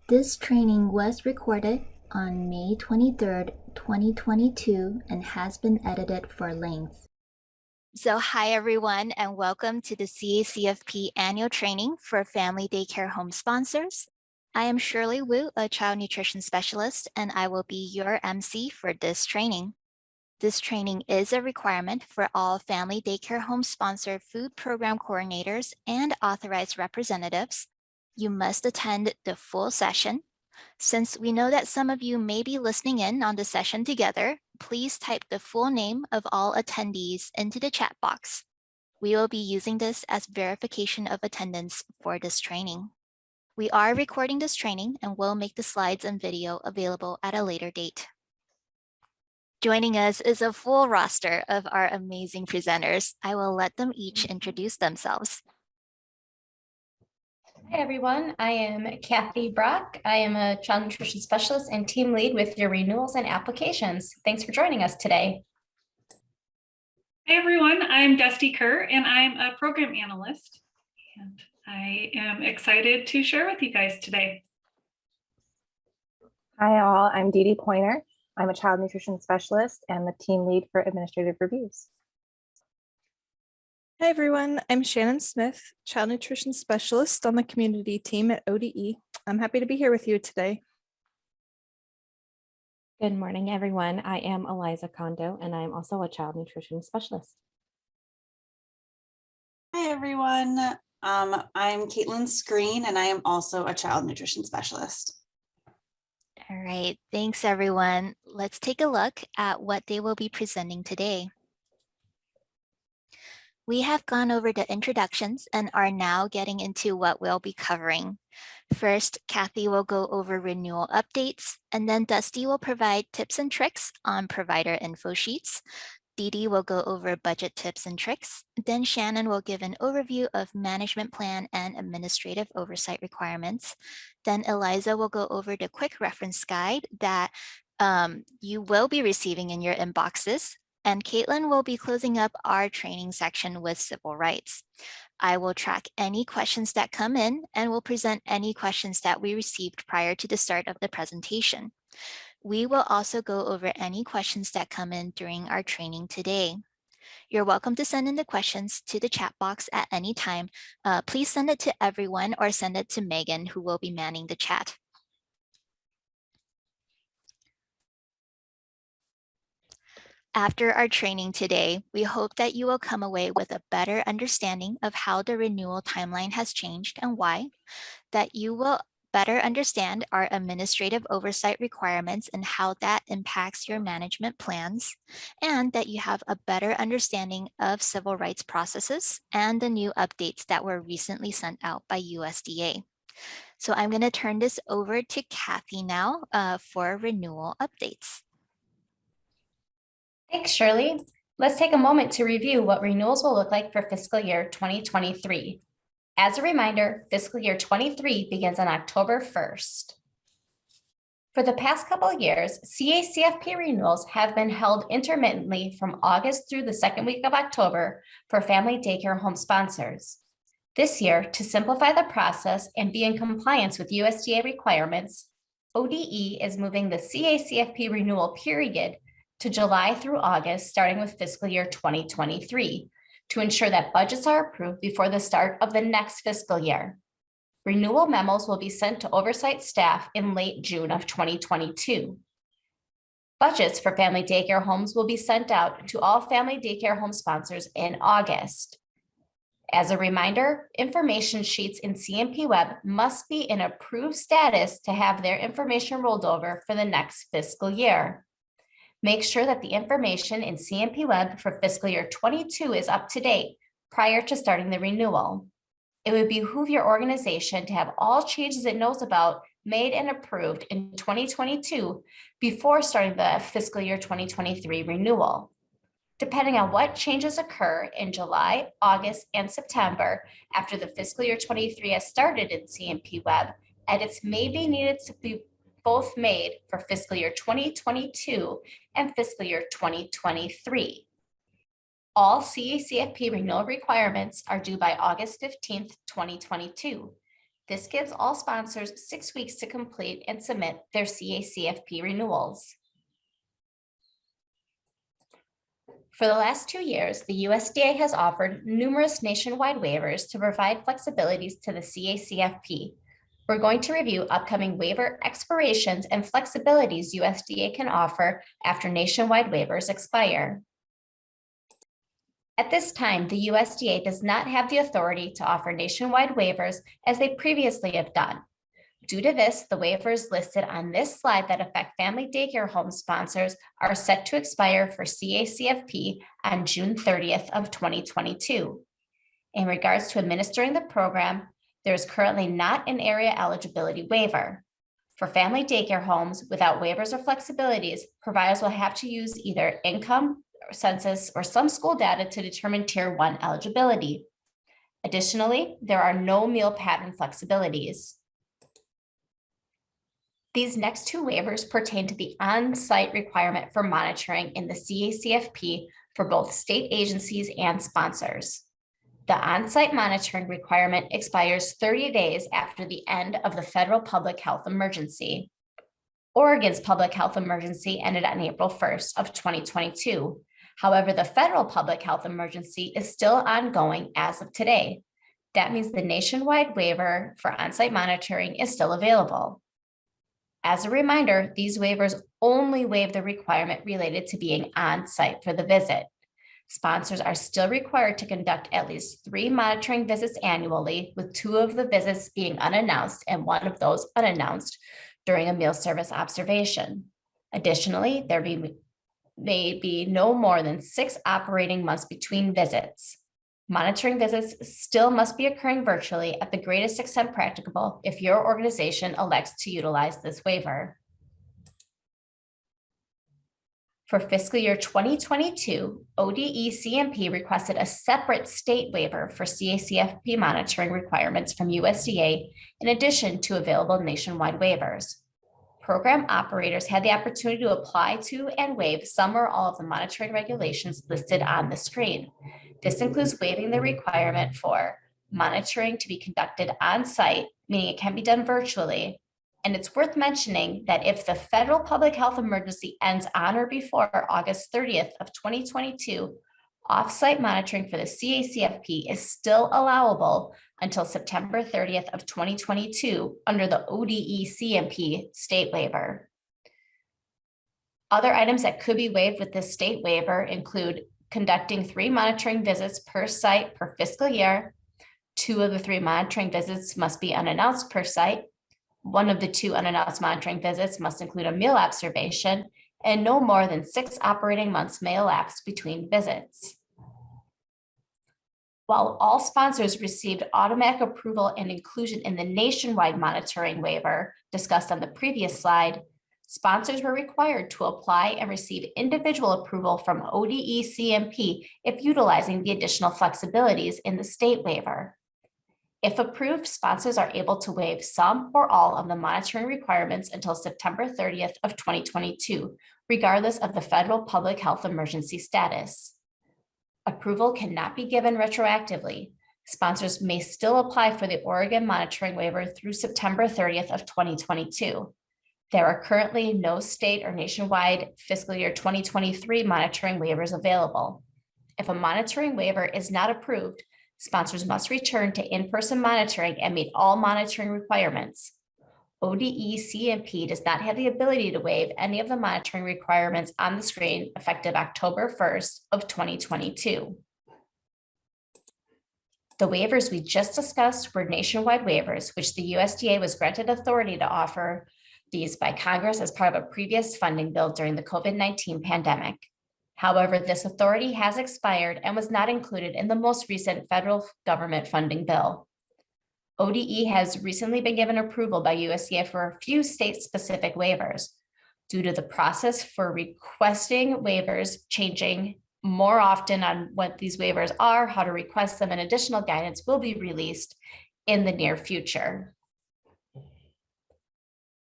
This training was recorded on May 23rd, 2022 and has been edited for length. So hi everyone and welcome to the CACFP annual training for family daycare home sponsors. I am Shirley Wu, a child nutrition specialist, and I will be your MC for this training. This training is a requirement for all family daycare home sponsor food program coordinators and authorized representatives. You must attend the full session. Since we know that some of you may be listening in on the session together, please type the full name of all attendees into the chat box. We will be using this as verification of attendance for this training. We are recording this training and will make the slides and video available at a later date. Joining us is a full roster of our amazing presenters. I will let them each introduce themselves. Hi everyone, I am Kathy Brock. I am a child nutrition specialist and team lead with your renewals and applications. Thanks for joining us today. Hi everyone, I'm Dusty Kerr and I'm a program analyst. And I am excited to share with you guys today. Hi all, I'm Dee Dee Pointer. I'm a child nutrition specialist and the team lead for administrative reviews. Hi everyone, I'm Shannon Smith, child nutrition specialist on the community team at ODE. I'm happy to be here with you today. Good morning, everyone. I am Eliza Kondo, and I'm also a child nutrition specialist. Hi, everyone. I'm Caitlin Screen, and I am also a child nutrition specialist. All right, thanks everyone. Let's take a look at what they will be presenting today. We have gone over the introductions and are now getting into what we'll be covering. First, Kathy will go over renewal updates, and then Dusty will provide tips and tricks on provider info sheets. Dee Dee will go over budget tips and tricks. Then Shannon will give an overview of management plan and administrative oversight requirements. Then Eliza will go over the quick reference guide that you will be receiving in your inboxes. And Caitlin will be closing up our training section with civil rights. I will track any questions that come in and will present any questions that we received prior to the start of the presentation. We will also go over any questions that come in during our training today. You're welcome to send in the questions to the chat box at any time. Please send it to everyone or send it to Megan, who will be manning the chat. After our training today, we hope that you will come away with a better understanding of how the renewal timeline has changed and why, that you will better understand our administrative oversight requirements and how that impacts your management plans, and that you have a better understanding of civil rights processes and the new updates that were recently sent out by USDA. So I'm going to turn this over to Kathy now for renewal updates. Thanks, Shirley. Let's take a moment to review what renewals will look like for fiscal year 2023. As a reminder, fiscal year 23 begins on October 1st. For the past couple of years, CACFP renewals have been held intermittently from August through the second week of October for family daycare home sponsors. This year, to simplify the process and be in compliance with USDA requirements, ODE is moving the CACFP renewal period to July through August, starting with fiscal year 2023, to ensure that budgets are approved before the start of the next fiscal year. Renewal memos will be sent to oversight staff in late June of 2022. Budgets for family daycare homes will be sent out to all family daycare home sponsors in August. As a reminder, information sheets in CMP Web must be in approved status to have their information rolled over for the next fiscal year. Make sure that the information in CMP Web for fiscal year 22 is up to date prior to starting the renewal. It would behoove your organization to have all changes it knows about made and approved in 2022 before starting the fiscal year 2023 renewal. Depending on what changes occur in July, August, and September after the fiscal year 23 has started in CMP Web, edits may be needed to be both made for fiscal year 2022 and fiscal year 2023. All CACFP renewal requirements are due by August 15th, 2022. This gives all sponsors 6 weeks to complete and submit their CACFP renewals. For the last 2 years, the USDA has offered numerous nationwide waivers to provide flexibilities to the CACFP. We're going to review upcoming waiver expirations and flexibilities USDA can offer after nationwide waivers expire. At this time, the USDA does not have the authority to offer nationwide waivers as they previously have done. Due to this, the waivers listed on this slide that affect family daycare home sponsors are set to expire for CACFP on June 30th of 2022. In regards to administering the program, there is currently not an area eligibility waiver. For family daycare homes without waivers or flexibilities, providers will have to use either income, census, or some school data to determine Tier 1 eligibility. Additionally, there are no meal pattern flexibilities. These next 2 waivers pertain to the on-site requirement for monitoring in the CACFP for both state agencies and sponsors. The on-site monitoring requirement expires 30 days after the end of the federal public health emergency. Oregon's public health emergency ended on April 1st of 2022. However, the federal public health emergency is still ongoing as of today. That means the nationwide waiver for on-site monitoring is still available. As a reminder, these waivers only waive the requirement related to being on site for the visit. Sponsors are still required to conduct at least 3 monitoring visits annually, with 2 of the visits being unannounced and 1 of those unannounced during a meal service observation. Additionally, there may be no more than 6 operating months between visits. Monitoring visits still must be occurring virtually at the greatest extent practicable if your organization elects to utilize this waiver. For fiscal year 2022, ODE CMP requested a separate state waiver for CACFP monitoring requirements from USDA in addition to available nationwide waivers. Program operators had the opportunity to apply to and waive some or all of the monitoring regulations listed on the screen. This includes waiving the requirement for monitoring to be conducted on site, meaning it can be done virtually. And it's worth mentioning that if the federal public health emergency ends on or before August 30th of 2022, off-site monitoring for the CACFP is still allowable until September 30th of 2022 under the ODE CMP state waiver. Other items that could be waived with this state waiver include conducting 3 monitoring visits per site per fiscal year. 2 of the 3 monitoring visits must be unannounced per site. 1 of the 2 unannounced monitoring visits must include a meal observation, and no more than 6 operating months may elapse between visits. While all sponsors received automatic approval and inclusion in the nationwide monitoring waiver discussed on the previous slide, sponsors were required to apply and receive individual approval from ODE CMP if utilizing the additional flexibilities in the state waiver. If approved, sponsors are able to waive some or all of the monitoring requirements until September 30th of 2022, regardless of the federal public health emergency status. Approval cannot be given retroactively. Sponsors may still apply for the Oregon monitoring waiver through September 30th of 2022. There are currently no state or nationwide fiscal year 2023 monitoring waivers available. If a monitoring waiver is not approved, sponsors must return to in-person monitoring and meet all monitoring requirements. ODE CMP does not have the ability to waive any of the monitoring requirements on the screen effective October 1st of 2022. The waivers we just discussed were nationwide waivers, which the USDA was granted authority to offer these by Congress as part of a previous funding bill during the COVID-19 pandemic. However, this authority has expired and was not included in the most recent federal government funding bill. ODE has recently been given approval by USDA for a few state-specific waivers. Due to the process for requesting waivers changing more often on what these waivers are, how to request them, and additional guidance will be released in the near future.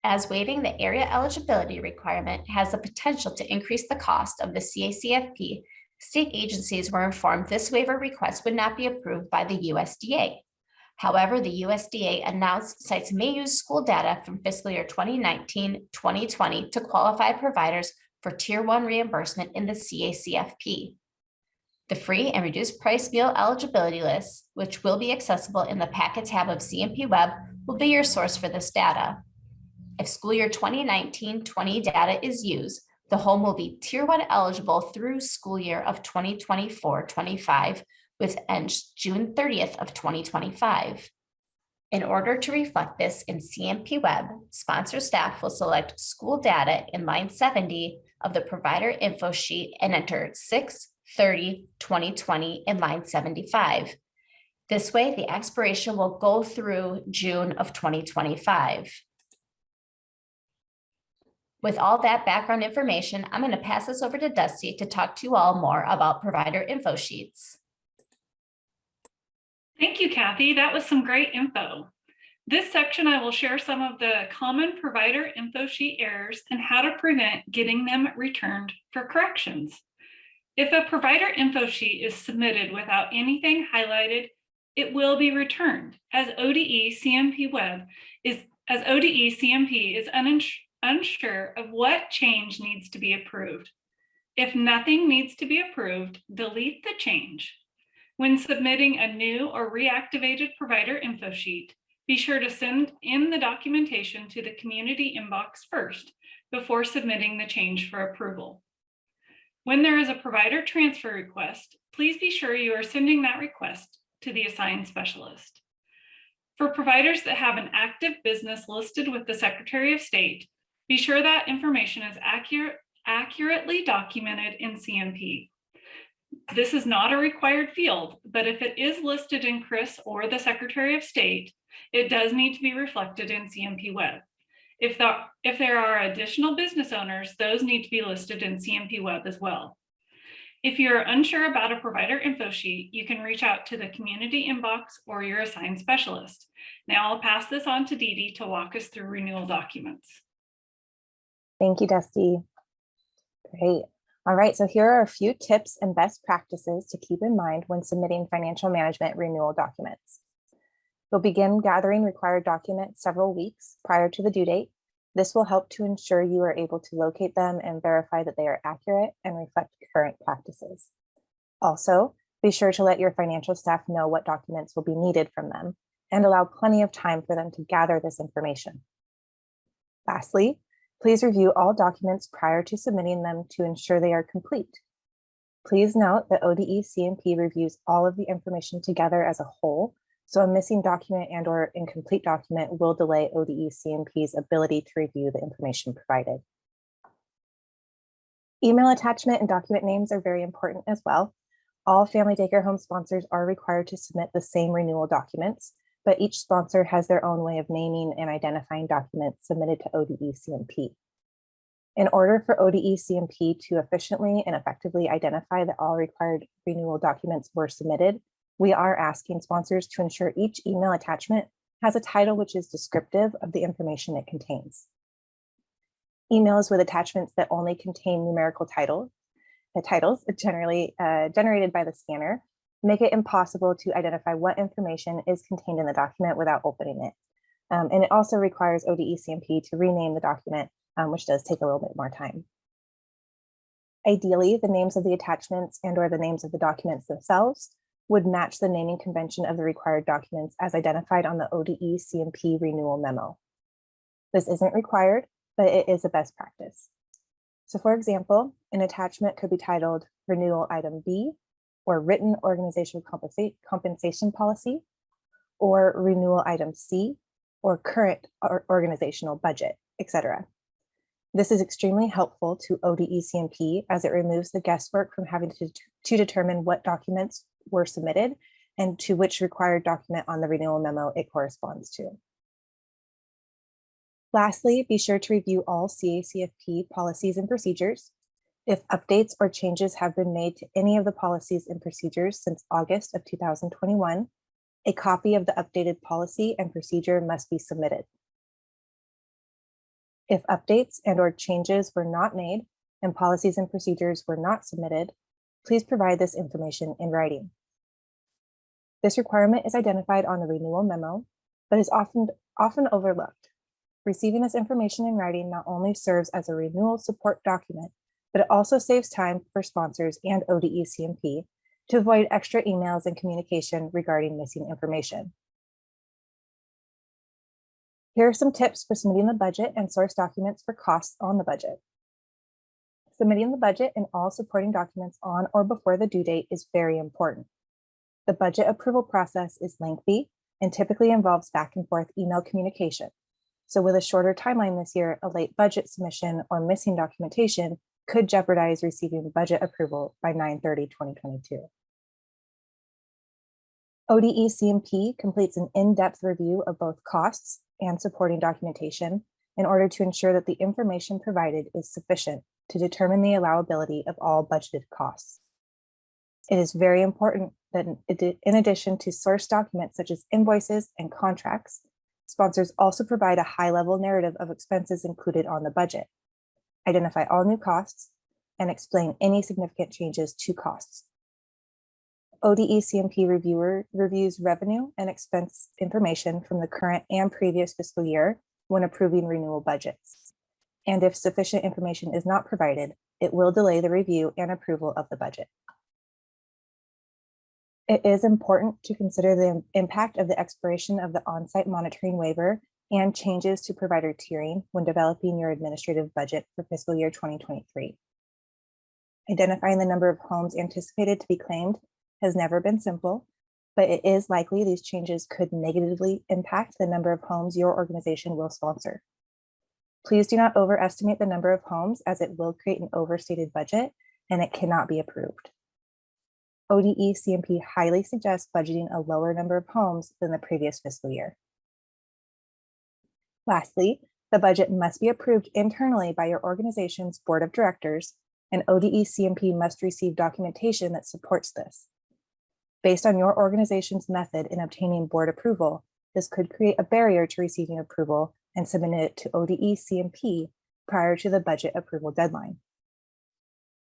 As waiving the area eligibility requirement has the potential to increase the cost of the CACFP, state agencies were informed this waiver request would not be approved by the USDA. However, the USDA announced sites may use school data from fiscal year 2019-2020 to qualify providers for Tier 1 reimbursement in the CACFP. The free and reduced price meal eligibility list, which will be accessible in the Packet tab of CMP Web, will be your source for this data. If school year 2019-20 data is used, the home will be Tier 1 eligible through school year of 2024-25, which ends June 30th of 2025. In order to reflect this in CMP Web, sponsor staff will select school data in line 70 of the provider info sheet and enter 6/30/2020 in line 75. This way, the expiration will go through June of 2025. With all that background information, I'm going to pass this over to Dusty to talk to you all more about provider info sheets. Thank you, Kathy. That was some great info. This section, I will share some of the common provider info sheet errors and how to prevent getting them returned for corrections. If a provider info sheet is submitted without anything highlighted, it will be returned, as ODE CMP is unsure of what change needs to be approved. If nothing needs to be approved, delete the change. When submitting a new or reactivated provider info sheet, be sure to send in the documentation to the community inbox first before submitting the change for approval. When there is a provider transfer request, please be sure you are sending that request to the assigned specialist. For providers that have an active business listed with the Secretary of State, be sure that information is accurately documented in CMP. This is not a required field, but if it is listed in CRIS or the Secretary of State, it does need to be reflected in CMP Web. If there are additional business owners, those need to be listed in CMP Web as well. If you're unsure about a provider info sheet, you can reach out to the community inbox or your assigned specialist. Now I'll pass this on to Dee Dee to walk us through renewal documents. Thank you, Dusty. Great. All right, so here are a few tips and best practices to keep in mind when submitting financial management renewal documents. You'll begin gathering required documents several weeks prior to the due date. This will help to ensure you are able to locate them and verify that they are accurate and reflect current practices. Also, be sure to let your financial staff know what documents will be needed from them and allow plenty of time for them to gather this information. Lastly, please review all documents prior to submitting them to ensure they are complete. Please note that ODE CMP reviews all of the information together as a whole, so a missing document and/or incomplete document will delay ODE CMP's ability to review the information provided. Email attachment and document names are very important as well. All family daycare home sponsors are required to submit the same renewal documents, but each sponsor has their own way of naming and identifying documents submitted to ODE CMP. In order for ODE CMP to efficiently and effectively identify that all required renewal documents were submitted, we are asking sponsors to ensure each email attachment has a title which is descriptive of the information it contains. Emails with attachments that only contain numerical titles generally generated by the scanner, make it impossible to identify what information is contained in the document without opening it. And it also requires ODE CMP to rename the document, which does take a little bit more time. Ideally, the names of the attachments and/or the names of the documents themselves would match the naming convention of the required documents as identified on the ODE CMP renewal memo. This isn't required, but it is a best practice. So for example, an attachment could be titled Renewal Item B, or Written Organizational Compensation Policy, or Renewal Item C, or Current Organizational Budget, etc. This is extremely helpful to ODE CMP as it removes the guesswork from having to determine what documents were submitted and to which required document on the renewal memo it corresponds to. Lastly, be sure to review all CACFP policies and procedures. If updates or changes have been made to any of the policies and procedures since August of 2021, a copy of the updated policy and procedure must be submitted. If updates and/or changes were not made and policies and procedures were not submitted, please provide this information in writing. This requirement is identified on the renewal memo, but is often overlooked. Receiving this information in writing not only serves as a renewal support document, but it also saves time for sponsors and ODE CMP to avoid extra emails and communication regarding missing information. Here are some tips for submitting the budget and source documents for costs on the budget. Submitting the budget and all supporting documents on or before the due date is very important. The budget approval process is lengthy and typically involves back and forth email communication. So with a shorter timeline this year, a late budget submission or missing documentation could jeopardize receiving budget approval by 9/30/2022. ODE CMP completes an in-depth review of both costs and supporting documentation in order to ensure that the information provided is sufficient to determine the allowability of all budgeted costs. It is very important that in addition to source documents such as invoices and contracts, sponsors also provide a high-level narrative of expenses included on the budget, identify all new costs, and explain any significant changes to costs. ODE CMP reviewer reviews revenue and expense information from the current and previous fiscal year when approving renewal budgets. And if sufficient information is not provided, it will delay the review and approval of the budget. It is important to consider the impact of the expiration of the on-site monitoring waiver and changes to provider tiering when developing your administrative budget for fiscal year 2023. Identifying the number of homes anticipated to be claimed has never been simple, but it is likely these changes could negatively impact the number of homes your organization will sponsor. Please do not overestimate the number of homes, as it will create an overstated budget and it cannot be approved. ODE CMP highly suggests budgeting a lower number of homes than the previous fiscal year. Lastly, the budget must be approved internally by your organization's board of directors, and ODE CMP must receive documentation that supports this. Based on your organization's method in obtaining board approval, this could create a barrier to receiving approval and submitting it to ODE CMP prior to the budget approval deadline.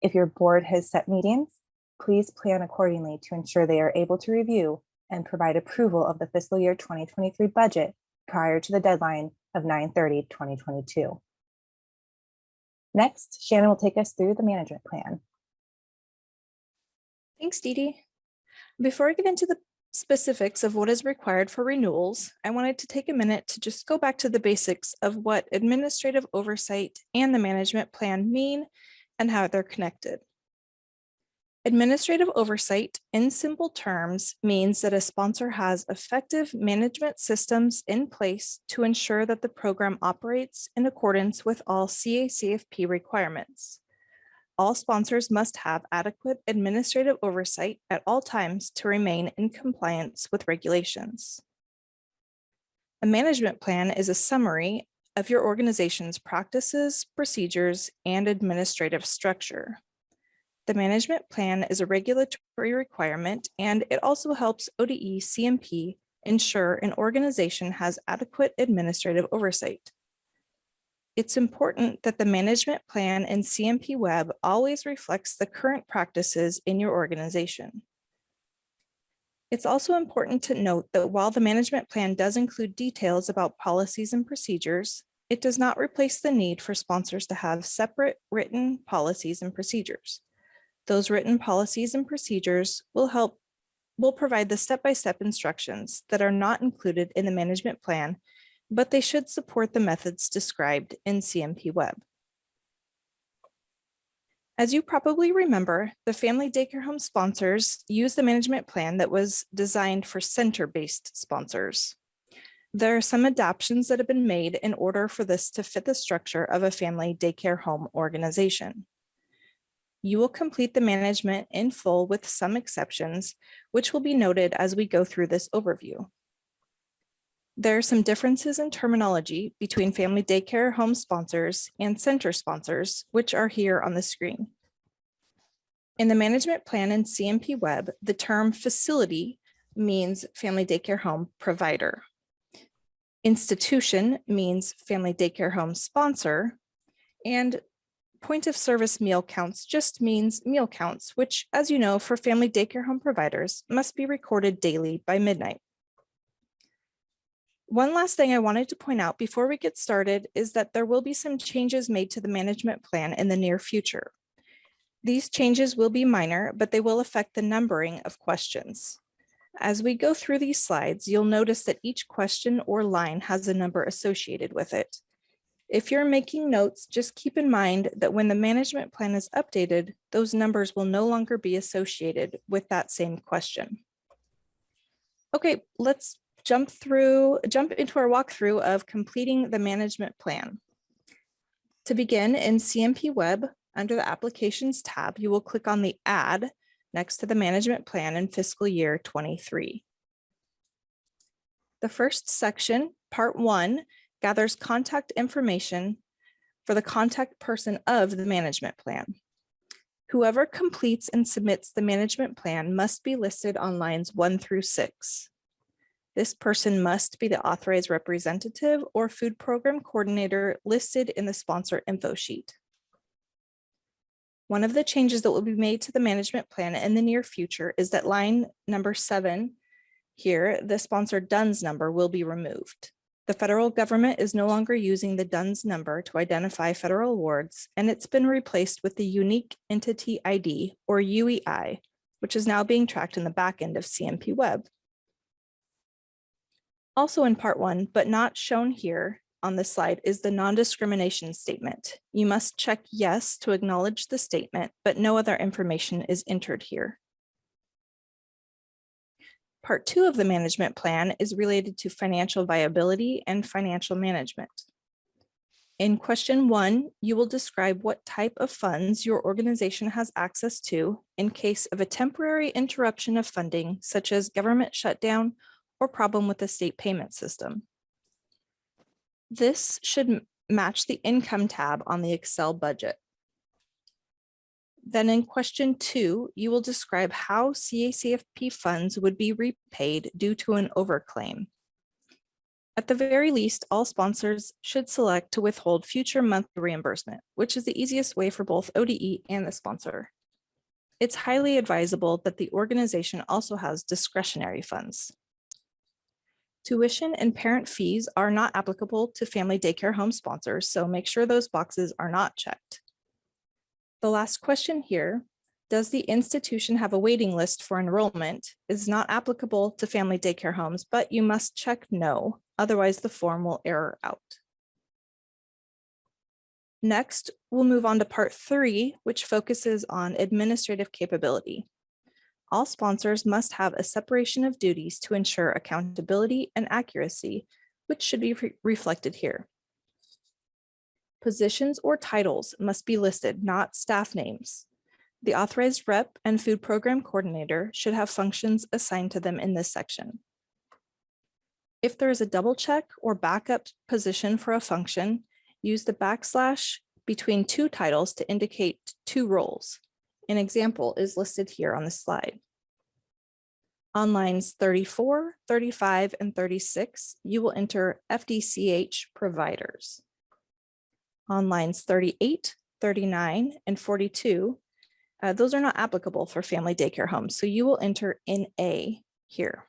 If your board has set meetings, please plan accordingly to ensure they are able to review and provide approval of the fiscal year 2023 budget prior to the deadline of 9/30/2022. Next, Shannon will take us through the management plan. Thanks, Dee Dee. Before I get into the specifics of what is required for renewals, I wanted to take a minute to just go back to the basics of what administrative oversight and the management plan mean and how they're connected. Administrative oversight, in simple terms, means that a sponsor has effective management systems in place to ensure that the program operates in accordance with all CACFP requirements. All sponsors must have adequate administrative oversight at all times to remain in compliance with regulations. A management plan is a summary of your organization's practices, procedures, and administrative structure. The management plan is a regulatory requirement, and it also helps ODE CMP ensure an organization has adequate administrative oversight. It's important that the management plan and CMP web always reflects the current practices in your organization. It's also important to note that while the management plan does include details about policies and procedures, it does not replace the need for sponsors to have separate written policies and procedures. Those written policies and procedures will provide the step-by-step instructions that are not included in the management plan, but they should support the methods described in CMP Web. As you probably remember, the family daycare home sponsors use the management plan that was designed for center-based sponsors. There are some adaptations that have been made in order for this to fit the structure of a family daycare home organization. You will complete the management in full with some exceptions, which will be noted as we go through this overview. There are some differences in terminology between family daycare home sponsors and center sponsors, which are here on the screen. In the management plan in CMP Web, the term facility means family daycare home provider. Institution means family daycare home sponsor, and point of service meal counts just means meal counts, which, as you know, for family daycare home providers must be recorded daily by midnight. One last thing I wanted to point out before we get started is that there will be some changes made to the management plan in the near future. These changes will be minor, but they will affect the numbering of questions. As we go through these slides, you'll notice that each question or line has a number associated with it. If you're making notes, just keep in mind that when the management plan is updated, those numbers will no longer be associated with that same question. Okay, let's jump into our walkthrough of completing the management plan. To begin, in CMP Web, under the Applications tab, you will click on the Add next to the management plan in fiscal year 23. The first section, Part 1, gathers contact information for the contact person of the management plan. Whoever completes and submits the management plan must be listed on lines 1 through 6. This person must be the authorized representative or food program coordinator listed in the sponsor info sheet. One of the changes that will be made to the management plan in the near future is that line number 7 here, the sponsor DUNS number will be removed. The federal government is no longer using the DUNS number to identify federal awards, and it's been replaced with the Unique Entity ID, or UEI, which is now being tracked in the back end of CMP Web. Also in Part 1, but not shown here on this slide, is the non-discrimination statement. You must check yes to acknowledge the statement, but no other information is entered here. Part 2 of the management plan is related to financial viability and financial management. In question 1, you will describe what type of funds your organization has access to in case of a temporary interruption of funding, such as government shutdown or problem with the state payment system. This should match the income tab on the Excel budget. Then in question 2, you will describe how CACFP funds would be repaid due to an overclaim. At the very least, all sponsors should select to withhold future monthly reimbursement, which is the easiest way for both ODE and the sponsor. It's highly advisable that the organization also has discretionary funds. Tuition and parent fees are not applicable to family daycare home sponsors, so make sure those boxes are not checked. The last question here, does the institution have a waiting list for enrollment, is not applicable to family daycare homes, but you must check no, otherwise the form will error out. Next, we'll move on to Part 3, which focuses on administrative capability. All sponsors must have a separation of duties to ensure accountability and accuracy, which should be reflected here. Positions or titles must be listed, not staff names. The authorized rep and food program coordinator should have functions assigned to them in this section. If there is a double check or backup position for a function, use the backslash between 2 titles to indicate 2 roles. An example is listed here on the slide. On lines 34, 35, and 36, you will enter FDCH providers. On lines 38, 39, and 42, those are not applicable for family daycare homes, so you will enter NA here.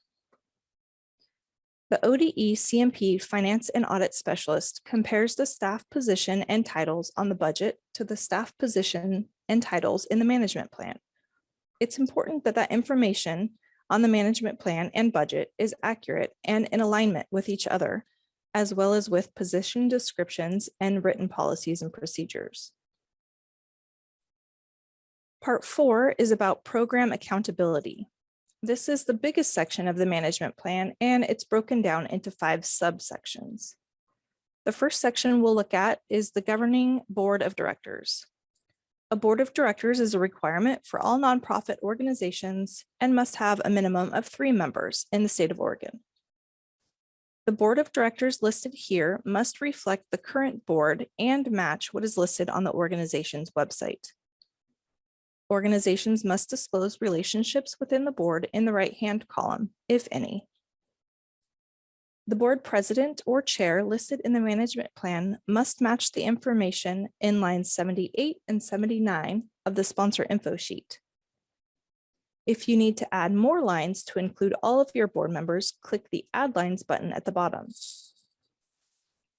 The ODE CMP Finance and Audit Specialist compares the staff position and titles on the budget to the staff position and titles in the management plan. It's important that that information on the management plan and budget is accurate and in alignment with each other, as well as with position descriptions and written policies and procedures. Part 4 is about program accountability. This is the biggest section of the management plan, and it's broken down into 5 subsections. The first section we'll look at is the governing board of directors. A board of directors is a requirement for all nonprofit organizations and must have a minimum of 3 members in the state of Oregon. The board of directors listed here must reflect the current board and match what is listed on the organization's website. Organizations must disclose relationships within the board in the right-hand column, if any. The board president or chair listed in the management plan must match the information in lines 78 and 79 of the sponsor info sheet. If you need to add more lines to include all of your board members, click the Add Lines button at the bottom.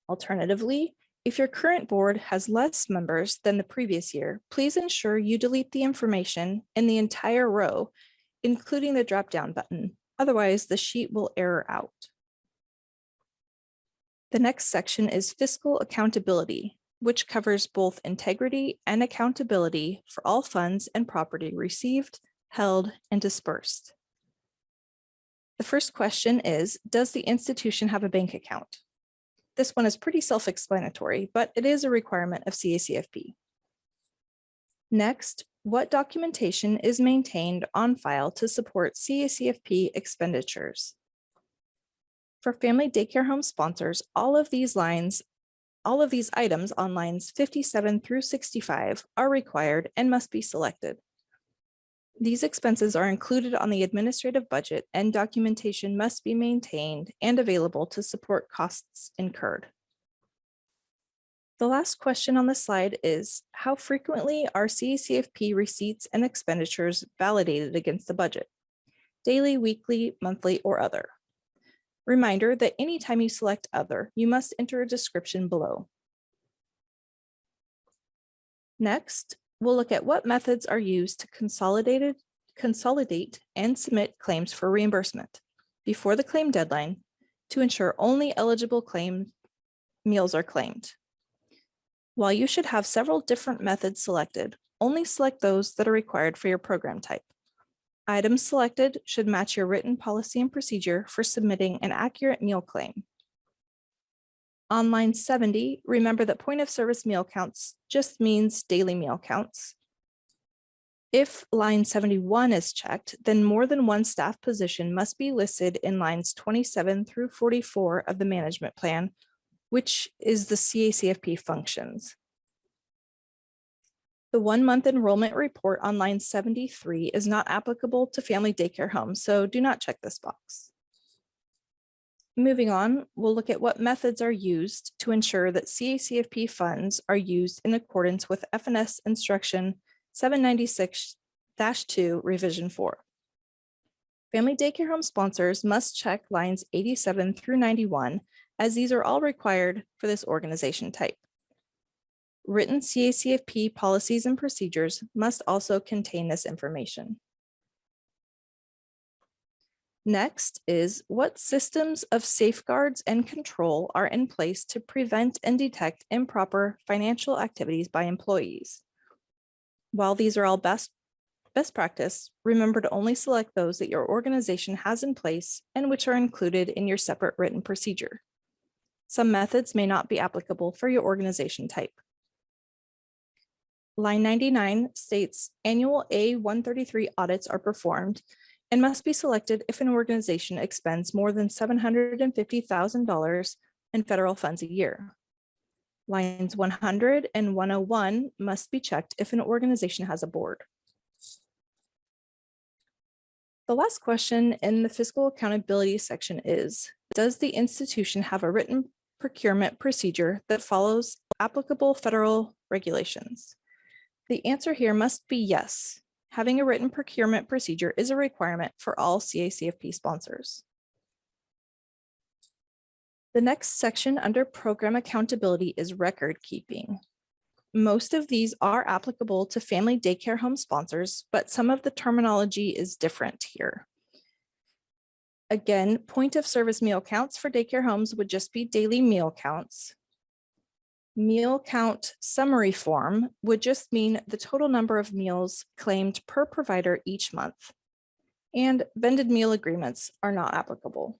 Alternatively, if your current board has less members than the previous year, please ensure you delete the information in the entire row, including the drop-down button. Otherwise, the sheet will error out. The next section is fiscal accountability, which covers both integrity and accountability for all funds and property received, held, and dispersed. The first question is, does the institution have a bank account? This one is pretty self-explanatory, but it is a requirement of CACFP. Next, what documentation is maintained on file to support CACFP expenditures? For family daycare home sponsors, all of these items on lines 57 through 65 are required and must be selected. These expenses are included on the administrative budget, and documentation must be maintained and available to support costs incurred. The last question on the slide is, how frequently are CACFP receipts and expenditures validated against the budget? Daily, weekly, monthly, or other? Reminder that anytime you select other, you must enter a description below. Next, we'll look at what methods are used to consolidate and submit claims for reimbursement before the claim deadline to ensure only eligible meals are claimed. While you should have several different methods selected, only select those that are required for your program type. Items selected should match your written policy and procedure for submitting an accurate meal claim. On line 70, remember that point of service meal counts just means daily meal counts. If line 71 is checked, then more than one staff position must be listed in lines 27 through 44 of the management plan, which is the CACFP functions. The 1-month enrollment report on line 73 is not applicable to family daycare homes, so do not check this box. Moving on, we'll look at what methods are used to ensure that CACFP funds are used in accordance with FNS Instruction 796-2 Revision 4. Family daycare home sponsors must check lines 87 through 91, as these are all required for this organization type. Written CACFP policies and procedures must also contain this information. Next is, what systems of safeguards and control are in place to prevent and detect improper financial activities by employees? While these are all best practice, remember to only select those that your organization has in place and which are included in your separate written procedure. Some methods may not be applicable for your organization type. Line 99 states annual A133 audits are performed and must be selected if an organization expends more than $750,000 in federal funds a year. Lines 100 and 101 must be checked if an organization has a board. The last question in the fiscal accountability section is, does the institution have a written procurement procedure that follows applicable federal regulations? The answer here must be yes. Having a written procurement procedure is a requirement for all CACFP sponsors. The next section under program accountability is record keeping. Most of these are applicable to family daycare home sponsors, but some of the terminology is different here. Again, point of service meal counts for daycare homes would just be daily meal counts. Meal count summary form would just mean the total number of meals claimed per provider each month. And vended meal agreements are not applicable.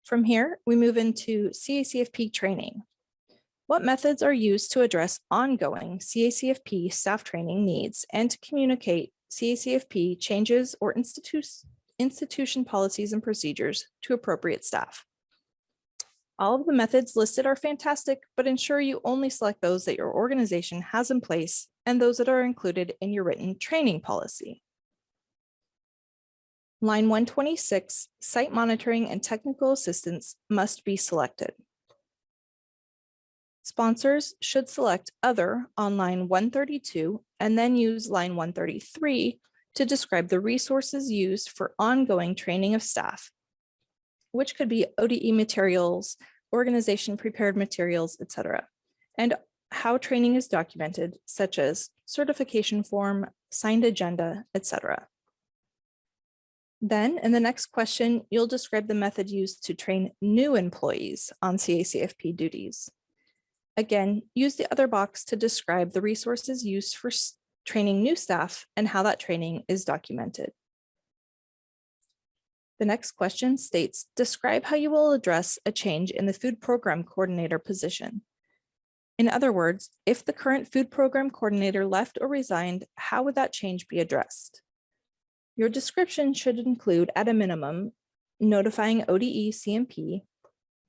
From here, we move into CACFP training. What methods are used to address ongoing CACFP staff training needs and to communicate CACFP changes or institution policies and procedures to appropriate staff? All of the methods listed are fantastic, but ensure you only select those that your organization has in place and those that are included in your written training policy. Line 126, site monitoring and technical assistance must be selected. Sponsors should select other on line 132 and then use line 133 to describe the resources used for ongoing training of staff, which could be ODE materials, organization prepared materials, etc., and how training is documented, such as certification form, signed agenda, etc. Then in the next question, you'll describe the method used to train new employees on CACFP duties. Again, use the other box to describe the resources used for training new staff and how that training is documented. The next question states, describe how you will address a change in the food program coordinator position. In other words, if the current food program coordinator left or resigned, how would that change be addressed? Your description should include, at a minimum, notifying ODE CMP,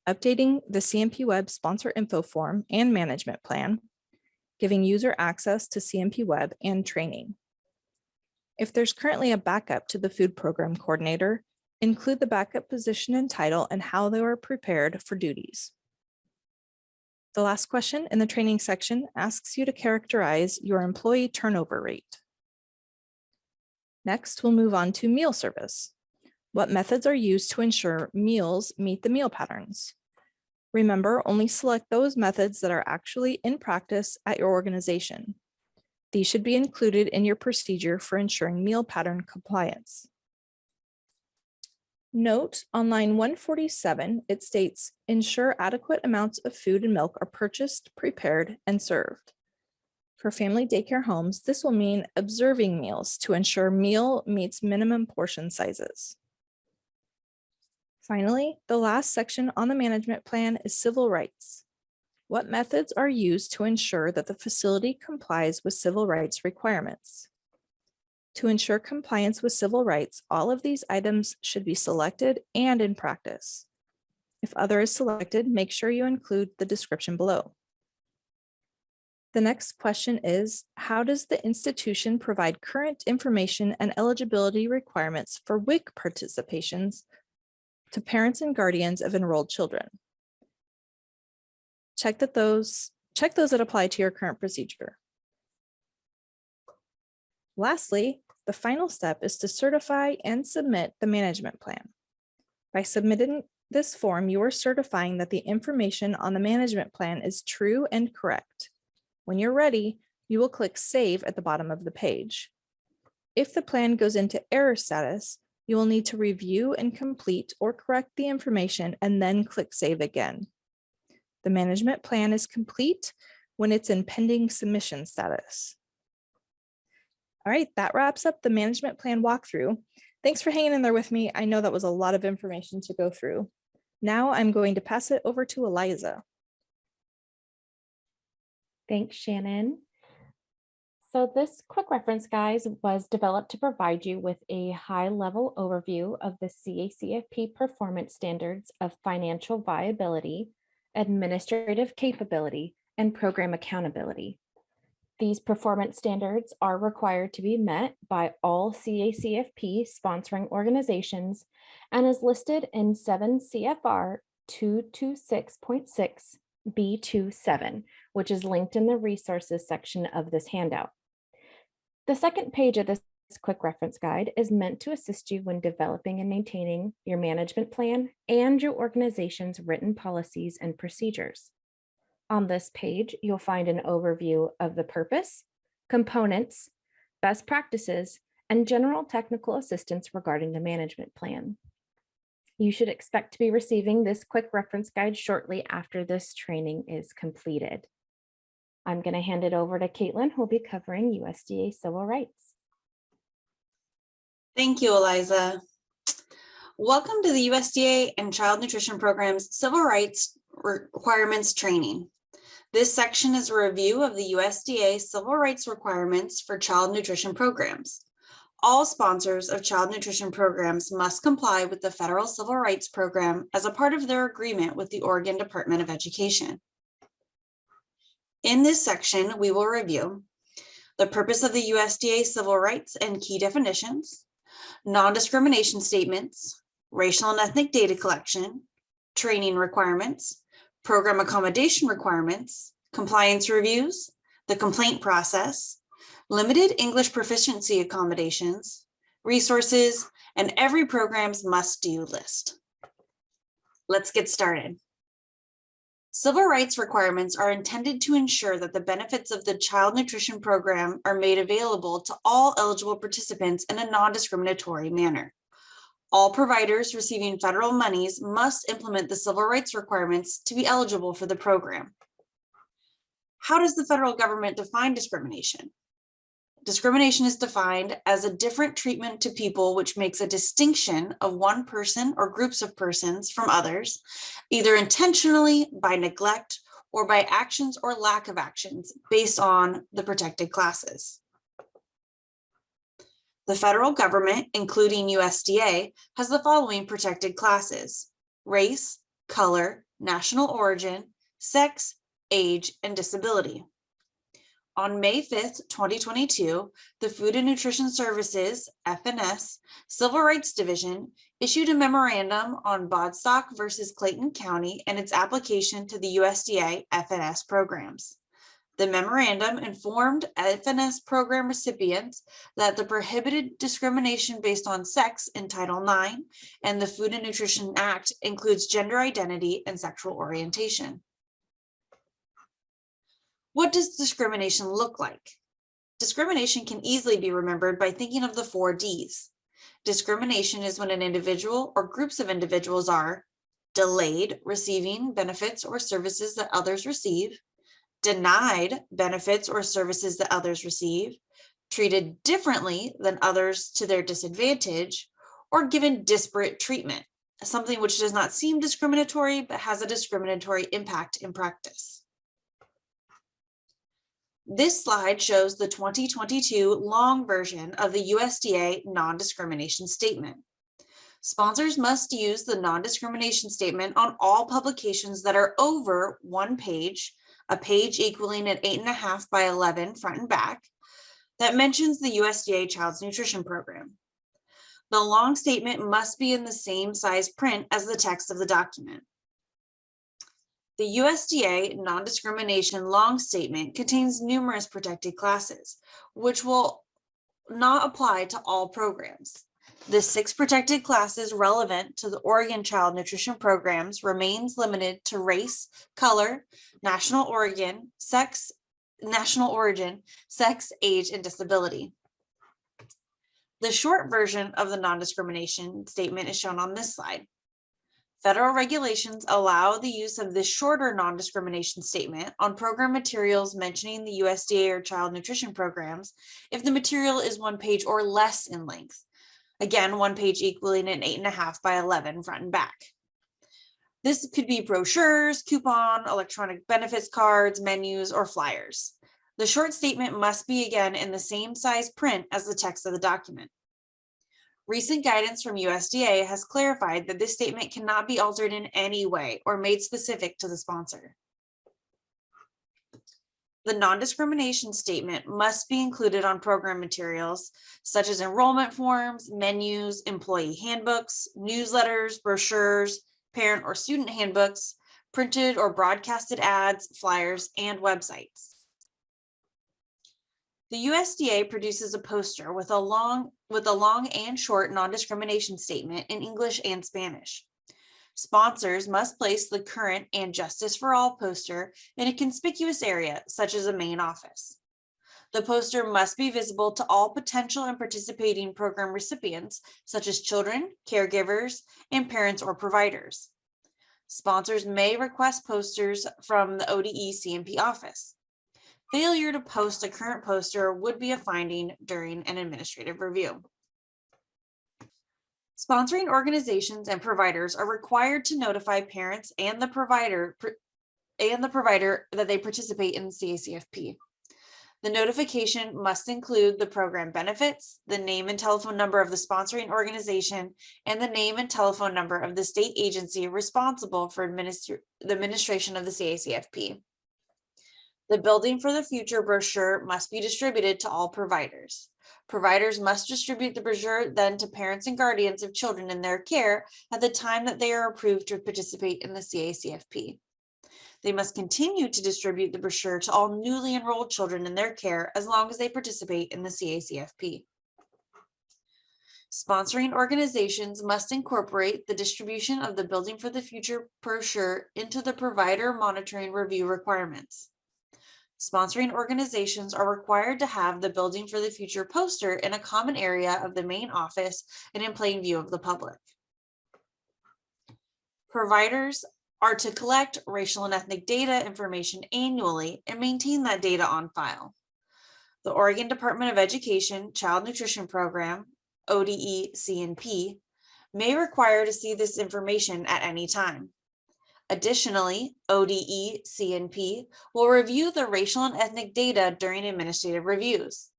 updating the CMP Web sponsor info form and management plan, giving user access to CMP Web and training. If there's currently a backup to the food program coordinator, include the backup position and title and how they were prepared for duties. The last question in the training section asks you to characterize your employee turnover rate. Next, we'll move on to meal service. What methods are used to ensure meals meet the meal patterns? Remember, only select those methods that are actually in practice at your organization. These should be included in your procedure for ensuring meal pattern compliance. Note on line 147, it states, ensure adequate amounts of food and milk are purchased, prepared, and served. For family daycare homes, this will mean observing meals to ensure meal meets minimum portion sizes. Finally, the last section on the management plan is civil rights. What methods are used to ensure that the facility complies with civil rights requirements? To ensure compliance with civil rights, all of these items should be selected and in practice. If other is selected, make sure you include the description below. The next question is, how does the institution provide current information and eligibility requirements for WIC participations to parents and guardians of enrolled children? Check those that apply to your current procedure. Lastly, the final step is to certify and submit the management plan. By submitting this form, you are certifying that the information on the management plan is true and correct. When you're ready, you will click Save at the bottom of the page. If the plan goes into error status, you will need to review and complete or correct the information and then click Save again. The management plan is complete when it's in pending submission status. All right, that wraps up the management plan walkthrough. Thanks for hanging in there with me. I know that was a lot of information to go through. Now I'm going to pass it over to Eliza. Thanks, Shannon. So this quick reference, guys, was developed to provide you with a high-level overview of the CACFP performance standards of financial viability, administrative capability, and program accountability. These performance standards are required to be met by all CACFP sponsoring organizations and is listed in 7 CFR 226.6 B27, which is linked in the resources section of this handout. The second page of this quick reference guide is meant to assist you when developing and maintaining your management plan and your organization's written policies and procedures. On this page, you'll find an overview of the purpose, components, best practices, and general technical assistance regarding the management plan. You should expect to be receiving this quick reference guide shortly after this training is completed. I'm going to hand it over to Caitlin, who will be covering USDA civil rights. Thank you, Eliza. Welcome to the USDA and Child Nutrition Program's Civil Rights Requirements Training. This section is a review of the USDA civil rights requirements for child nutrition programs. All sponsors of child nutrition programs must comply with the Federal Civil Rights Program as a part of their agreement with the Oregon Department of Education. In this section, we will review the purpose of the USDA civil rights and key definitions, non-discrimination statements, racial and ethnic data collection, training requirements, program accommodation requirements, compliance reviews, the complaint process, limited English proficiency accommodations, resources, and every program's must-do list. Let's get started. Civil rights requirements are intended to ensure that the benefits of the child nutrition program are made available to all eligible participants in a non-discriminatory manner. All providers receiving federal monies must implement the civil rights requirements to be eligible for the program. How does the federal government define discrimination? Discrimination is defined as a different treatment to people which makes a distinction of one person or groups of persons from others, either intentionally, by neglect, or by actions or lack of actions based on the protected classes. The federal government, including USDA, has the following protected classes: race, color, national origin, sex, age, and disability. On May 5th, 2022, the Food and Nutrition Services, FNS, Civil Rights Division issued a memorandum on Bodstock versus Clayton County and its application to the USDA FNS programs. The memorandum informed FNS program recipients that the prohibited discrimination based on sex in Title IX and the Food and Nutrition Act includes gender identity and sexual orientation. What does discrimination look like? Discrimination can easily be remembered by thinking of the 4 Ds. Discrimination is when an individual or groups of individuals are delayed receiving benefits or services that others receive, denied benefits or services that others receive, treated differently than others to their disadvantage, or given disparate treatment, something which does not seem discriminatory but has a discriminatory impact in practice. This slide shows the 2022 long version of the USDA non-discrimination statement. Sponsors must use the non-discrimination statement on all publications that are over 1 page, a page equaling an 8.5 by 11 front and back, that mentions the USDA Child's Nutrition Program. The long statement must be in the same size print as the text of the document. The USDA non-discrimination long statement contains numerous protected classes, which will not apply to all programs. The 6 protected classes relevant to the Oregon Child Nutrition Programs remains limited to race, color, national origin, sex, age, and disability. The short version of the non-discrimination statement is shown on this slide. Federal regulations allow the use of this shorter non-discrimination statement on program materials mentioning the USDA or child nutrition programs if the material is 1 page or less in length. Again, 1 page equaling an 8.5 by 11 front and back. This could be brochures, coupon, electronic benefits cards, menus, or flyers. The short statement must be again in the same size print as the text of the document. Recent guidance from USDA has clarified that this statement cannot be altered in any way or made specific to the sponsor. The non-discrimination statement must be included on program materials such as enrollment forms, menus, employee handbooks, newsletters, brochures, parent or student handbooks, printed or broadcasted ads, flyers, and websites. The USDA produces a poster with a long and short non-discrimination statement in English and Spanish. Sponsors must place the current and Justice for All poster in a conspicuous area, such as a main office. The poster must be visible to all potential and participating program recipients, such as children, caregivers, and parents or providers. Sponsors may request posters from the ODE CMP office. Failure to post a current poster would be a finding during an administrative review. Sponsoring organizations and providers are required to notify parents and the provider that they participate in the CACFP. The notification must include the program benefits, the name and telephone number of the sponsoring organization, and the name and telephone number of the state agency responsible for the administration of the CACFP. The Building for the Future brochure must be distributed to all providers. Providers must distribute the brochure then to parents and guardians of children in their care at the time that they are approved to participate in the CACFP. They must continue to distribute the brochure to all newly enrolled children in their care as long as they participate in the CACFP. Sponsoring organizations must incorporate the distribution of the Building for the Future brochure into the provider monitoring review requirements. Sponsoring organizations are required to have the Building for the Future poster in a common area of the main office and in plain view of the public. Providers are to collect racial and ethnic data information annually and maintain that data on file. The Oregon Department of Education Child Nutrition Program, ODE CNP, may require to see this information at any time. Additionally, ODE CNP will review the racial and ethnic data during administrative reviews.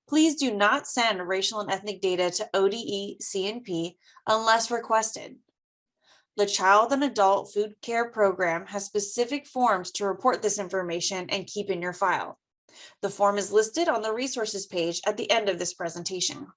Please do not send racial and ethnic data to ODE CNP unless requested. The Child and Adult Food Care Program has specific forms to report this information and keep in your file. The form is listed on the resources page at the end of this presentation.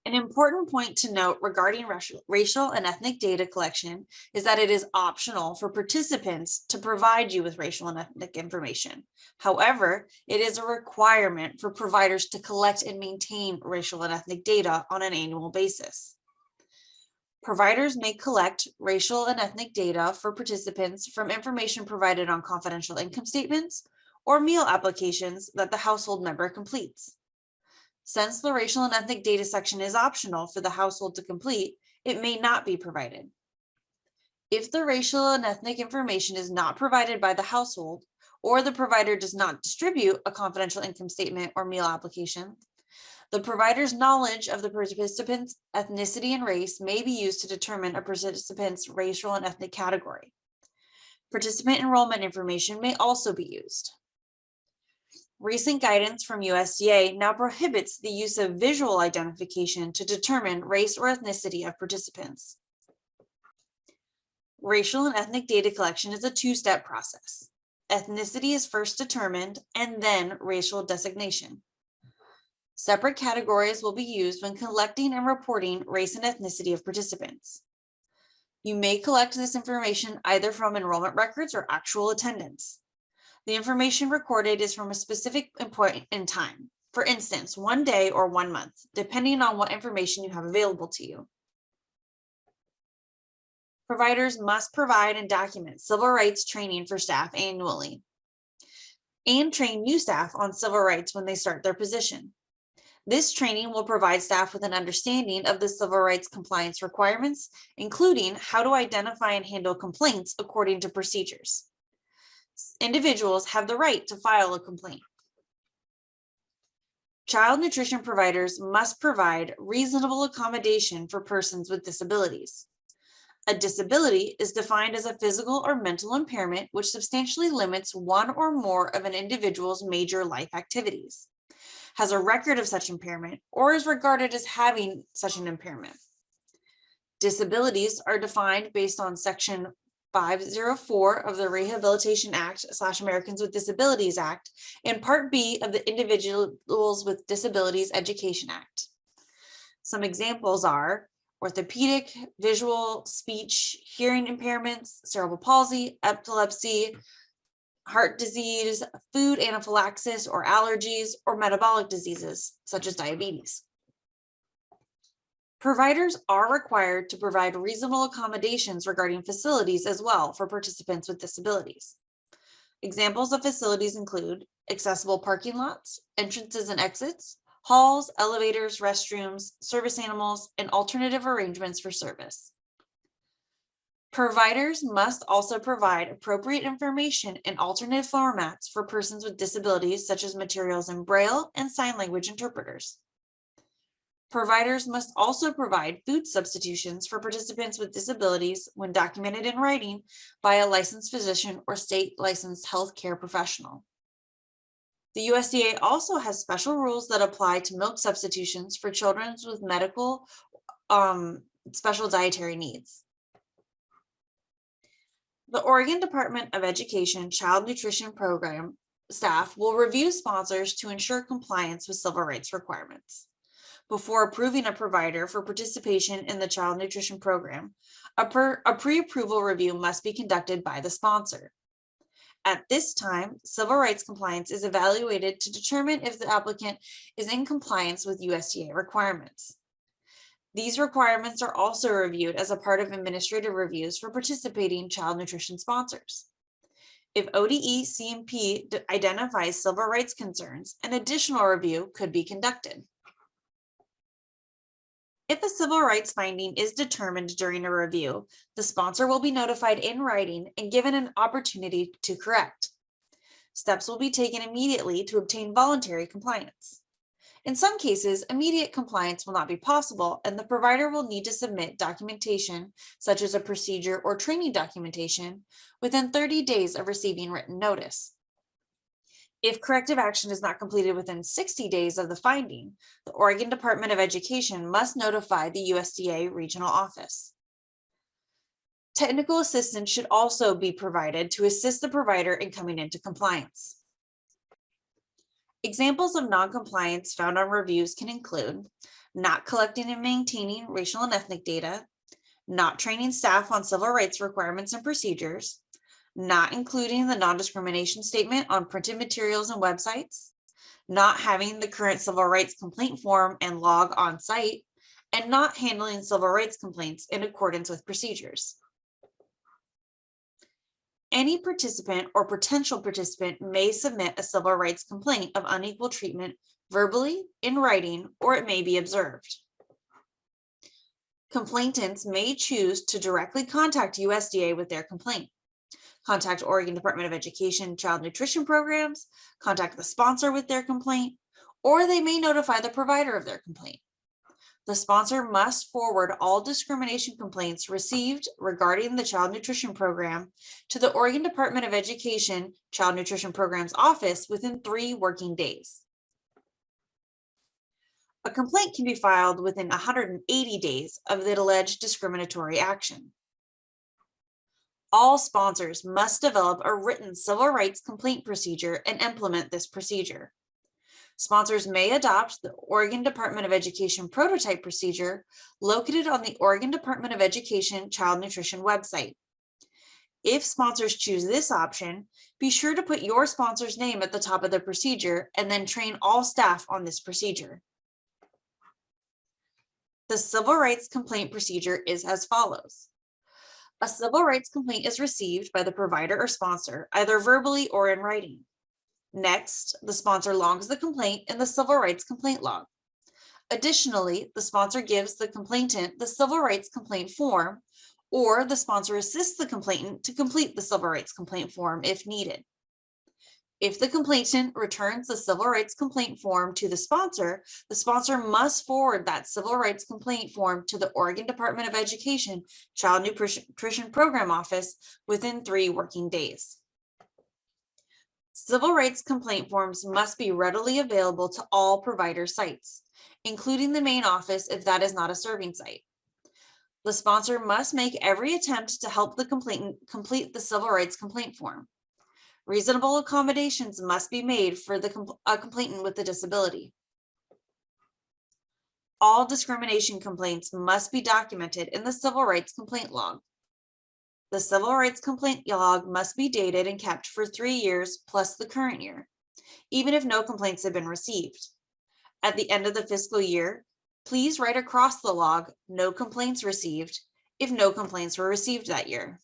An important point to note regarding racial and ethnic data collection is that it is optional for participants to provide you with racial and ethnic information. However, it is a requirement for providers to collect and maintain racial and ethnic data on an annual basis. Providers may collect racial and ethnic data for participants from information provided on confidential income statements or meal applications that the household member completes. Since the racial and ethnic data section is optional for the household to complete, it may not be provided. If the racial and ethnic information is not provided by the household, or the provider does not distribute a confidential income statement or meal application, the provider's knowledge of the participant's ethnicity and race may be used to determine a participant's racial and ethnic category. Participant enrollment information may also be used. Recent guidance from USDA now prohibits the use of visual identification to determine race or ethnicity of participants. Racial and ethnic data collection is a two-step process. Ethnicity is first determined and then racial designation. Separate categories will be used when collecting and reporting race and ethnicity of participants. You may collect this information either from enrollment records or actual attendance. The information recorded is from a specific point in time, for instance, 1 day or 1 month, depending on what information you have available to you. Providers must provide and document civil rights training for staff annually and train new staff on civil rights when they start their position. This training will provide staff with an understanding of the civil rights compliance requirements, including how to identify and handle complaints according to procedures. Individuals have the right to file a complaint. Child nutrition providers must provide reasonable accommodation for persons with disabilities. A disability is defined as a physical or mental impairment which substantially limits one or more of an individual's major life activities, has a record of such impairment, or is regarded as having such an impairment. Disabilities are defined based on Section 504 of the Rehabilitation Act / Americans with Disabilities Act and Part B of the Individuals with Disabilities Education Act. Some examples are orthopedic, visual, speech, hearing impairments, cerebral palsy, epilepsy, heart disease, food anaphylaxis or allergies, or metabolic diseases such as diabetes. Providers are required to provide reasonable accommodations regarding facilities as well for participants with disabilities. Examples of facilities include accessible parking lots, entrances and exits, halls, elevators, restrooms, service animals, and alternative arrangements for service. Providers must also provide appropriate information in alternate formats for persons with disabilities, such as materials in Braille and sign language interpreters. Providers must also provide food substitutions for participants with disabilities when documented in writing by a licensed physician or state licensed healthcare professional. The USDA also has special rules that apply to milk substitutions for children with medical special dietary needs. The Oregon Department of Education Child Nutrition Program staff will review sponsors to ensure compliance with civil rights requirements. Before approving a provider for participation in the child nutrition program, a pre-approval review must be conducted by the sponsor. At this time, civil rights compliance is evaluated to determine if the applicant is in compliance with USDA requirements. These requirements are also reviewed as a part of administrative reviews for participating child nutrition sponsors. If ODE CMP identifies civil rights concerns, an additional review could be conducted. If a civil rights finding is determined during a review, the sponsor will be notified in writing and given an opportunity to correct. Steps will be taken immediately to obtain voluntary compliance. In some cases, immediate compliance will not be possible, and the provider will need to submit documentation, such as a procedure or training documentation, within 30 days of receiving written notice. If corrective action is not completed within 60 days of the finding, the Oregon Department of Education must notify the USDA regional office. Technical assistance should also be provided to assist the provider in coming into compliance. Examples of non-compliance found on reviews can include not collecting and maintaining racial and ethnic data, not training staff on civil rights requirements and procedures, not including the non-discrimination statement on printed materials and websites, not having the current civil rights complaint form and log on site, and not handling civil rights complaints in accordance with procedures. Any participant or potential participant may submit a civil rights complaint of unequal treatment verbally, in writing, or it may be observed. Complainants may choose to directly contact USDA with their complaint, contact Oregon Department of Education child nutrition programs, contact the sponsor with their complaint, or they may notify the provider of their complaint. The sponsor must forward all discrimination complaints received regarding the child nutrition program to the Oregon Department of Education Child Nutrition Programs office within 3 working days. A complaint can be filed within 180 days of the alleged discriminatory action. All sponsors must develop a written civil rights complaint procedure and implement this procedure. Sponsors may adopt the Oregon Department of Education prototype procedure located on the Oregon Department of Education Child Nutrition website. If sponsors choose this option, be sure to put your sponsor's name at the top of the procedure and then train all staff on this procedure. The civil rights complaint procedure is as follows. A civil rights complaint is received by the provider or sponsor, either verbally or in writing. Next, the sponsor logs the complaint in the civil rights complaint log. Additionally, the sponsor gives the complainant the civil rights complaint form, or the sponsor assists the complainant to complete the civil rights complaint form if needed. If the complainant returns the civil rights complaint form to the sponsor must forward that civil rights complaint form to the Oregon Department of Education Child Nutrition Program office within 3 working days. Civil rights complaint forms must be readily available to all provider sites, including the main office if that is not a serving site. The sponsor must make every attempt to help the complainant complete the civil rights complaint form. Reasonable accommodations must be made for a complainant with a disability. All discrimination complaints must be documented in the civil rights complaint log. The civil rights complaint log must be dated and kept for 3 years plus the current year, even if no complaints have been received. At the end of the fiscal year, please write across the log, "No complaints received," if no complaints were received that year.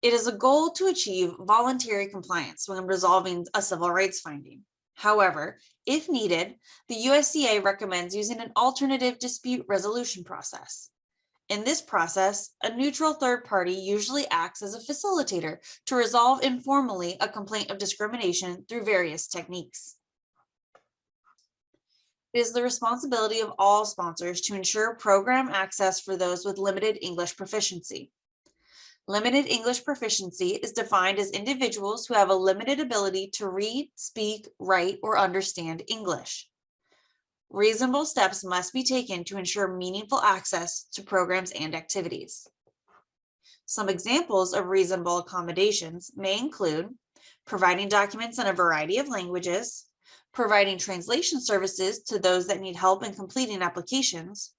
It is a goal to achieve voluntary compliance when resolving a civil rights finding. However, if needed, the USDA recommends using an alternative dispute resolution process. In this process, a neutral third party usually acts as a facilitator to resolve informally a complaint of discrimination through various techniques. It is the responsibility of all sponsors to ensure program access for those with limited English proficiency. Limited English proficiency is defined as individuals who have a limited ability to read, speak, write, or understand English. Reasonable steps must be taken to ensure meaningful access to programs and activities. Some examples of reasonable accommodations may include providing documents in a variety of languages, providing translation services to those that need help in completing applications,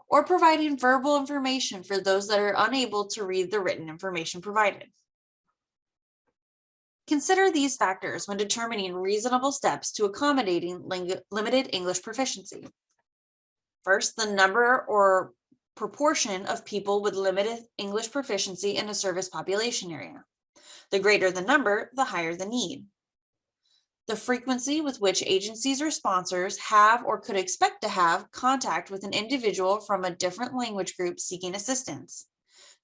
or providing verbal information for those that are unable to read the written information provided. Consider these factors when determining reasonable steps to accommodating limited English proficiency. First, the number or proportion of people with limited English proficiency in a service population area. The greater the number, the higher the need. The frequency with which agencies or sponsors have or could expect to have contact with an individual from a different language group seeking assistance.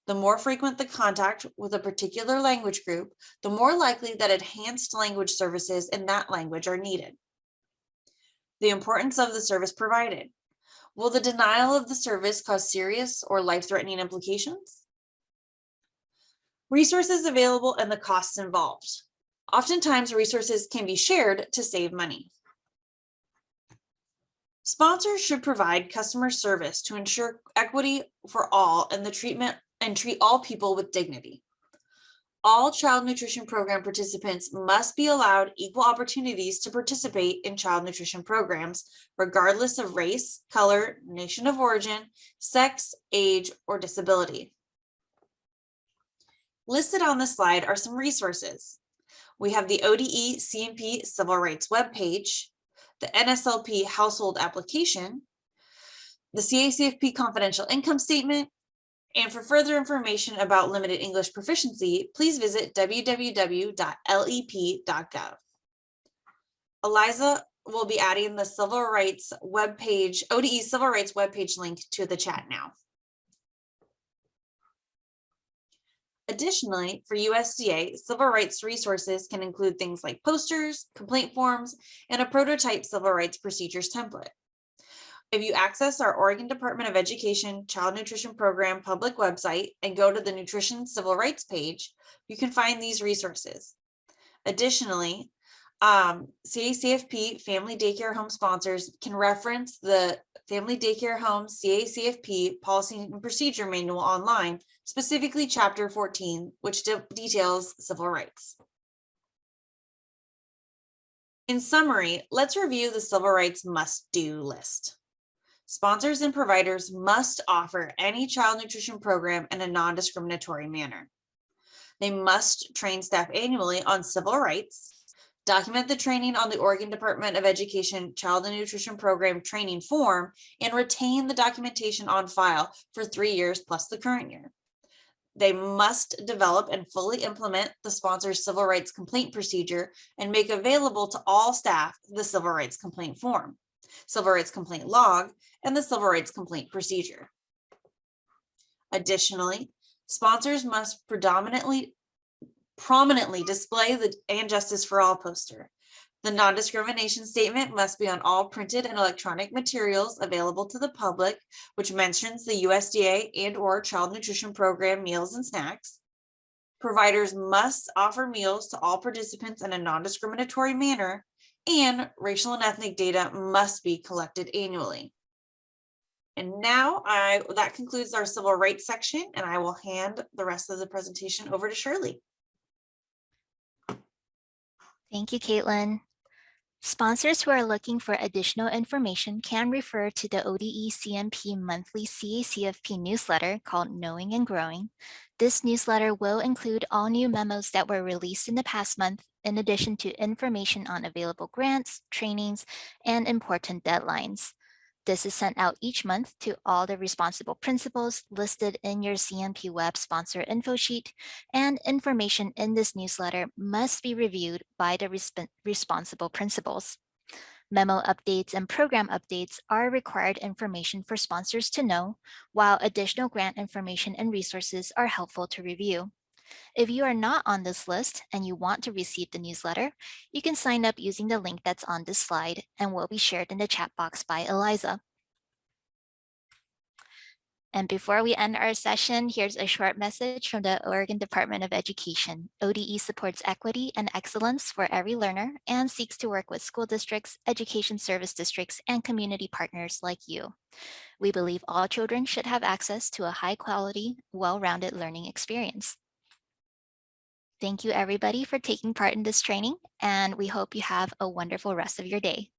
The more frequent the contact with a particular language group, the more likely that enhanced language services in that language are needed. The importance of the service provided. Will the denial of the service cause serious or life-threatening implications? Resources available and the costs involved. Oftentimes, resources can be shared to save money. Sponsors should provide customer service to ensure equity for all and treat all people with dignity. All child nutrition program participants must be allowed equal opportunities to participate in child nutrition programs, regardless of race, color, nation of origin, sex, age, or disability. Listed on the slide are some resources. We have the ODE CMP Civil Rights webpage, the NSLP Household Application, the CACFP Confidential Income Statement, and for further information about limited English proficiency, please visit www.lep.gov. Eliza will be adding the Civil Rights webpage, ODE Civil Rights webpage link to the chat now. Additionally, for USDA, civil rights resources can include things like posters, complaint forms, and a prototype civil rights procedures template. If you access our Oregon Department of Education Child Nutrition Program public website and go to the Nutrition Civil Rights page, you can find these resources. Additionally, CACFP Family Daycare Home sponsors can reference the Family Daycare Home CACFP Policy and Procedure Manual online, specifically Chapter 14, which details civil rights. In summary, let's review the civil rights must-do list. Sponsors and providers must offer any child nutrition program in a non-discriminatory manner. They must train staff annually on civil rights, document the training on the Oregon Department of Education Child and Nutrition Program training form, and retain the documentation on file for 3 years plus the current year. They must develop and fully implement the sponsor's civil rights complaint procedure and make available to all staff the civil rights complaint form, civil rights complaint log, and the civil rights complaint procedure. Additionally, sponsors must prominently display the "And Justice for All" poster. The non-discrimination statement must be on all printed and electronic materials available to the public, which mentions the USDA and/or Child Nutrition Program meals and snacks. Providers must offer meals to all participants in a non-discriminatory manner, and racial and ethnic data must be collected annually. And now that concludes our civil rights section, and I will hand the rest of the presentation over to Shirley. Thank you, Caitlin. Sponsors who are looking for additional information can refer to the ODE CMP monthly CACFP newsletter called Knowing and Growing. This newsletter will include all new memos that were released in the past month, in addition to information on available grants, trainings, and important deadlines. This is sent out each month to all the responsible principals listed in your CMP web sponsor info sheet, and information in this newsletter must be reviewed by the responsible principals. Memo updates and program updates are required information for sponsors to know, while additional grant information and resources are helpful to review. If you are not on this list and you want to receive the newsletter, you can sign up using the link that's on this slide and will be shared in the chat box by Eliza. And before we end our session, here's a short message from the Oregon Department of Education. ODE supports equity and excellence for every learner and seeks to work with school districts, education service districts, and community partners like you. We believe all children should have access to a high-quality, well-rounded learning experience. Thank you everybody for taking part in this training, and we hope you have a wonderful rest of your day.